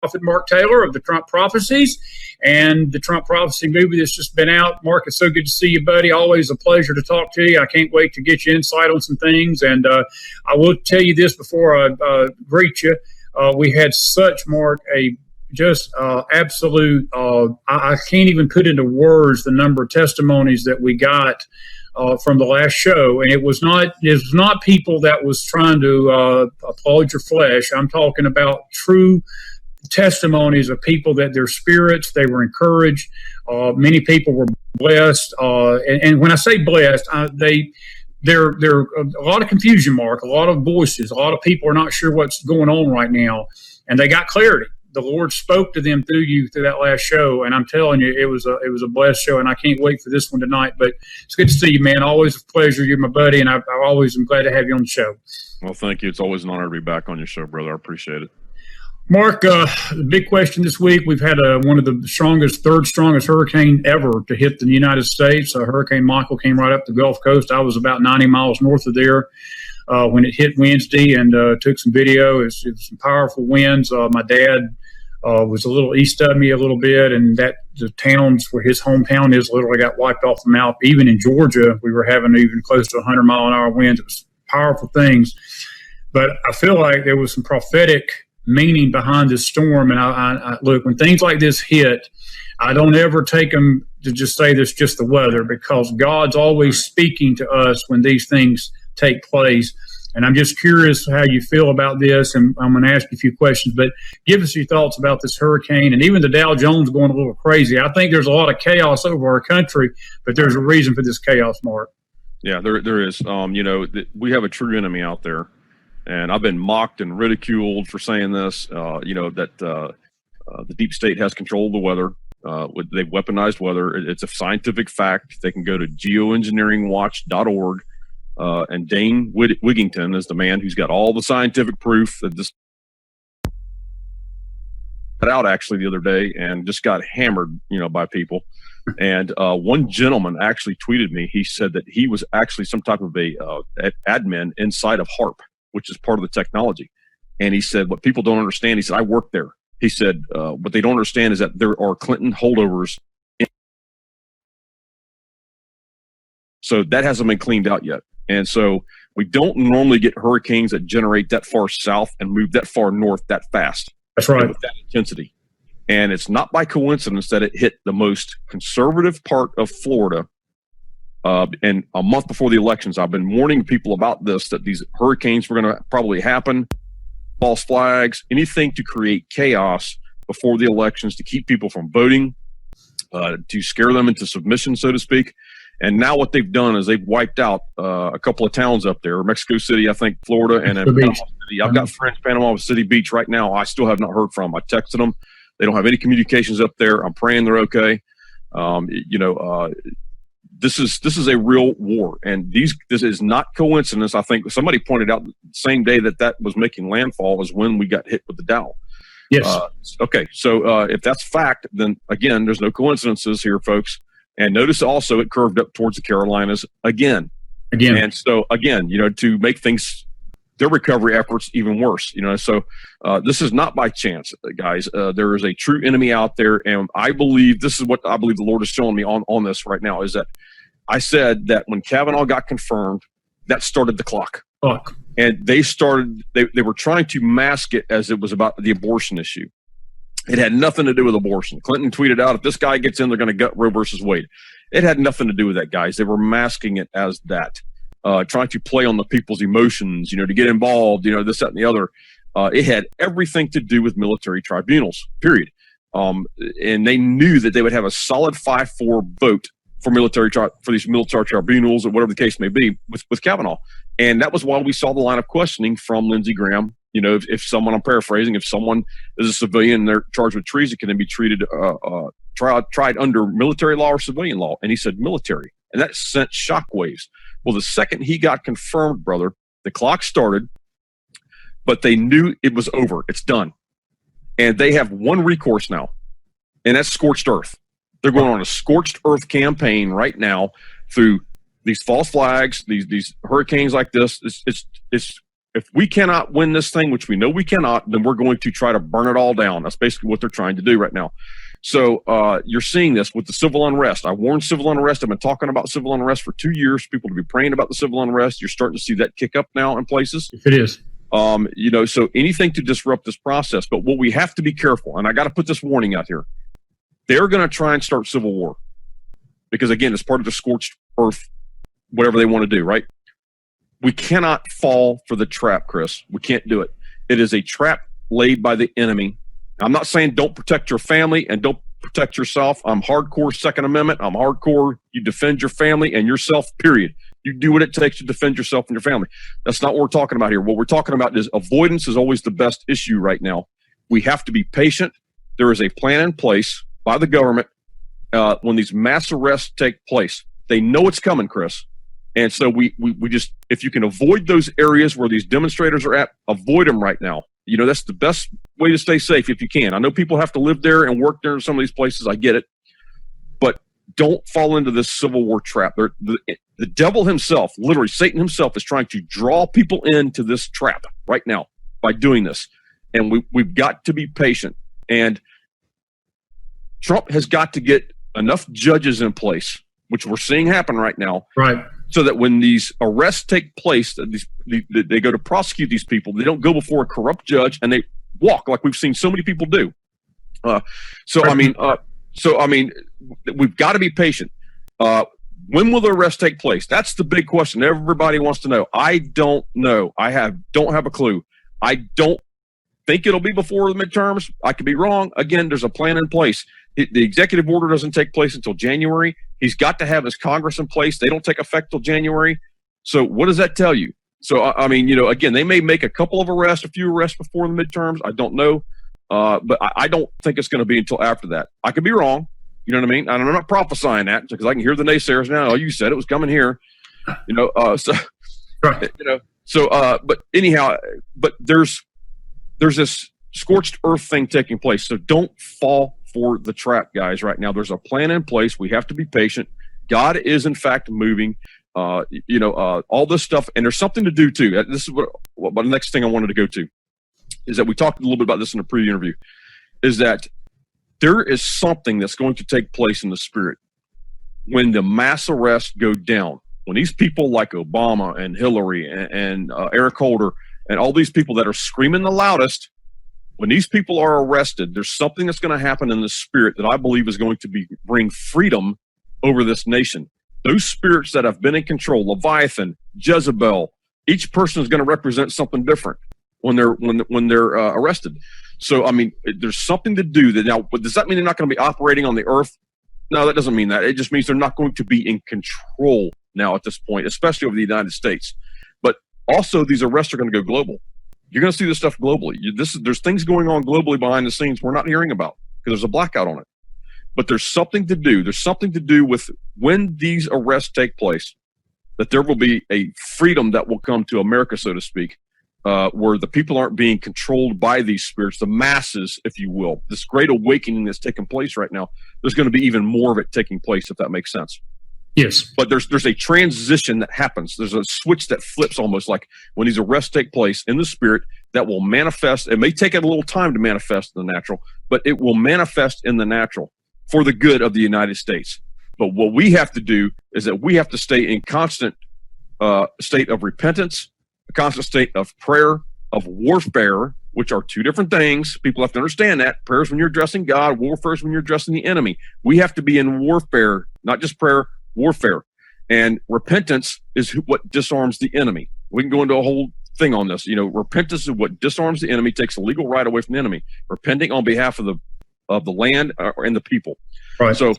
Prophet Mark Taylor of the Trump Prophecies and the Trump Prophecy movie that's just been out. Mark, it's so good to see you, buddy. Always a pleasure to talk to you. I can't wait to get your insight on some things. And I will tell you this before I greet you. We had such, Mark, absolute, I can't even put into words the number of testimonies that we got from the last show. And it was not people that was trying to applaud your flesh. I'm talking about true testimonies of people that their spirits, they were encouraged. Many people were blessed. And when I say blessed, there a lot of confusion, Mark, a lot of voices, a lot of people are not sure what's going on right now. And they got clarity. The Lord spoke to them through you through that last show, and I'm telling you, it was a blessed show, and I can't wait for this one tonight. But it's good to see you, man. Always a pleasure. You're my buddy, and I always am glad to have you on the show. Well, thank you. It's always an honor to be back on your show, brother. I appreciate it. Mark, the big question this week: we've had one of the third strongest hurricane ever to hit the United States. Hurricane Michael came right up the Gulf Coast. I was about 90 miles north of there when it hit Wednesday, and took some video. It was some powerful winds. My dad was a little east of me a little bit, and the towns where his hometown is literally got wiped off the map. Even in Georgia, we were having even close to 100-mile-an-hour winds. It was powerful things. But I feel like there was some prophetic meaning behind this storm. And I look, when things like this hit, I don't ever take them to just say this just the weather, because God's always speaking to us when these things take place. And I'm just curious how you feel about this, and I'm going to ask you a few questions, but give us your thoughts about this hurricane and even the Dow Jones going a little crazy. I think there's a lot of chaos over our country, but there's a reason for this chaos, Mark. Yeah, there is. We have a true enemy out there, and I've been mocked and ridiculed for saying this, that the deep state has control of the weather. They've weaponized weather. It's a scientific fact. They can go to geoengineeringwatch.org. And Dane Wigington is the man who's got all the scientific proof that this put out actually the other day, and just got hammered, by people. And one gentleman actually tweeted me. He said that he was actually some type of a admin inside of HARP, which is part of the technology. And he said, what people don't understand, he said, I work there. He said, what they don't understand is that there are Clinton holdovers. So that hasn't been cleaned out yet. And so we don't normally get hurricanes that generate that far south and move that far north that fast. That's right. With that intensity. And it's not by coincidence that it hit the most conservative part of Florida. And a month before the elections, I've been warning people about this, that these hurricanes were going to probably happen, false flags, anything to create chaos before the elections, to keep people from voting, to scare them into submission, so to speak. And now what they've done is they've wiped out a couple of towns up there, Mexico City, I think, Florida, and then Panama City. I've got friends Panama City Beach right now. I still have not heard from them. I texted them. They don't have any communications up there. I'm praying they're okay. This is a real war, and this is not coincidence. I think somebody pointed out the same day that was making landfall was when we got hit with the Dow. Yes. Okay. So if that's fact, then again, there's no coincidences here, folks. And notice also it curved up towards the Carolinas again. And so again, to make their recovery efforts even worse, so this is not by chance, guys. There is a true enemy out there. And I believe this is what I believe the Lord is showing me on this right now, is that I said that when Kavanaugh got confirmed, that started the clock. And they were trying to mask it as it was about the abortion issue. It had nothing to do with abortion. Clinton tweeted out, if this guy gets in, they're going to gut Roe versus Wade. It had nothing to do with that, guys. They were masking it as that, trying to play on the people's emotions, to get involved, this, that, and the other. It had everything to do with military tribunals, period. And they knew that they would have a solid 5-4 vote for these military tribunals, or whatever the case may be, with Kavanaugh. And that was why we saw the line of questioning from Lindsey Graham. If someone, I'm paraphrasing, if someone is a civilian and they're charged with treason, can they be tried under military law or civilian law? And he said military. And that sent shockwaves. Well, the second he got confirmed, brother, the clock started, but they knew it was over. It's done. And they have one recourse now, and that's scorched earth. They're going on a scorched earth campaign right now through these false flags, these hurricanes like this. It's If we cannot win this thing, which we know we cannot, then we're going to try to burn it all down. That's basically what they're trying to do right now. So you're seeing this with the civil unrest. I warned civil unrest. I've been talking about civil unrest for 2 years. People to be praying about the civil unrest. You're starting to see that kick up now in places. If it is. So anything to disrupt this process. But what we have to be careful, and I got to put this warning out here, they're going to try and start civil war. Because, again, it's part of the scorched earth, whatever they want to do, right? We cannot fall for the trap, Chris. We can't do it. It is a trap laid by the enemy. I'm not saying don't protect your family and don't protect yourself. I'm hardcore Second Amendment. I'm hardcore you defend your family and yourself, period. You do what it takes to defend yourself and your family. That's not what we're talking about here. What we're talking about is avoidance is always the best issue right now. We have to be patient. There is a plan in place by the government when these mass arrests take place. They know it's coming, Chris. And so we just, if you can avoid those areas where these demonstrators are at, avoid them right now. You know, that's the best way to stay safe if you can. I know people have to live there and work there in some of these places. I get it. But don't fall into this civil war trap. The devil himself, literally Satan himself, is trying to draw people into this trap right now by doing this. And we've got to be patient. And Trump has got to get enough judges in place, which we're seeing happen right now. Right. So that when these arrests take place, they go to prosecute these people. They don't go before a corrupt judge, and they walk like we've seen so many people do. So I mean, we've got to be patient. When will the arrest take place? That's the big question. Everybody wants to know. I don't know. Don't have a clue. I don't think it'll be before the midterms. I could be wrong. Again, there's a plan in place. The executive order doesn't take place until January. He's got to have his Congress in place. They don't take effect till January. So what does that tell you? So, I mean, again, they may make a couple of arrests, a few arrests before the midterms. I don't know. But I don't think it's going to be until after that. I could be wrong. You know what I mean? And I'm not prophesying that because I can hear the naysayers now. Oh, you said it was coming here. Right. But anyhow, but there's this scorched earth thing taking place. So don't fall for the trap, guys, right now. There's a plan in place. We have to be patient. God is, in fact, moving, all this stuff. And there's something to do, too. This is what the next thing I wanted to go to is that we talked a little bit about this in a pre-interview, is that there is something that's going to take place in the spirit when the mass arrests go down. When these people like Obama and Hillary and Eric Holder and all these people that are screaming the loudest, when these people are arrested, there's something that's going to happen in the spirit that I believe is going to bring freedom over this nation. Those spirits that have been in control, Leviathan, Jezebel, each person is going to represent something different when they're arrested. So, I mean, there's something to do that now. But does that mean they're not going to be operating on the earth? No, that doesn't mean that. It just means they're not going to be in control now at this point, especially over the United States. But also, these arrests are going to go global. You're going to see this stuff globally. There's things going on globally behind the scenes we're not hearing about because there's a blackout on it. But there's something to do. There's something to do with when these arrests take place, that there will be a freedom that will come to America, so to speak, where the people aren't being controlled by these spirits, the masses, if you will. This great awakening that's taking place right now, there's going to be even more of it taking place, if that makes sense. Yes. But there's a transition that happens. There's a switch that flips almost like when these arrests take place in the spirit that will manifest. It may take it a little time to manifest in the natural, but it will manifest in the natural for the good of the United States. But what we have to do is that we have to stay in constant state of repentance, a constant state of prayer, of warfare, which are two different things. People have to understand that. Prayer is when you're addressing God. Warfare is when you're addressing the enemy. We have to be in warfare, not just prayer, warfare. And repentance is what disarms the enemy. We can go into a whole thing on this. Repentance is what disarms the enemy, takes the legal right away from the enemy. Repenting on behalf of the land and the people. Right. So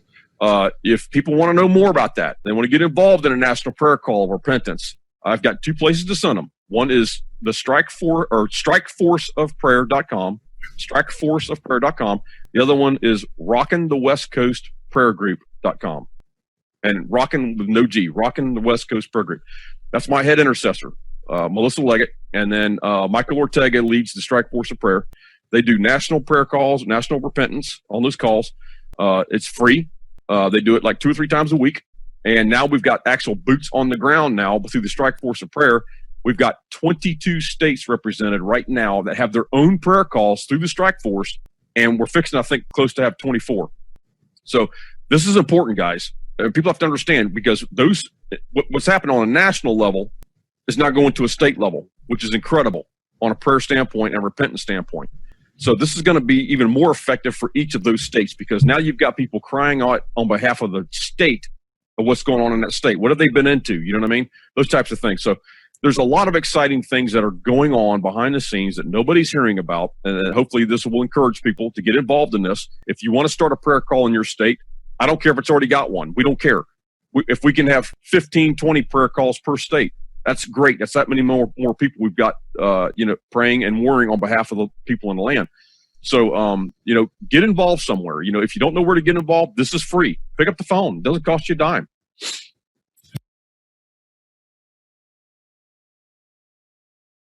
if people want to know more about that, they want to get involved in a national prayer call of repentance, I've got two places to send them. One is the strikeforceofprayer.com, strikeforceofprayer.com. The other one is Rockin' the West Coast Prayer Group.com. And Rockin' with no G, Rockin' the West Coast Prayer Group. That's my head intercessor, Melissa Leggett. And then Michael Ortega leads the Strike Force of Prayer. They do national prayer calls, national repentance on those calls. It's free. They do it like 2 or 3 times a week. And now we've got actual boots on the ground now through the Strike Force of Prayer We've got 22 states represented right now that have their own prayer calls through the strike force, and we're fixing, I think, close to have 24. So this is important, guys. People have to understand, because what's happening on a national level is not going to a state level, which is incredible on a prayer standpoint and repentance standpoint. So this is going to be even more effective for each of those states, because now you've got people crying out on behalf of the state of what's going on in that state. What have they been into? You know what I mean? Those types of things. So there's a lot of exciting things that are going on behind the scenes that nobody's hearing about. And hopefully this will encourage people to get involved in this. If you want to start a prayer call in your state, I don't care if it's already got one. We don't care. If we can have 15, 20 prayer calls per state, that's great. That's that many more people we've got, praying and worrying on behalf of the people in the land. So, get involved somewhere. If you don't know where to get involved, this is free. Pick up the phone. It doesn't cost you a dime.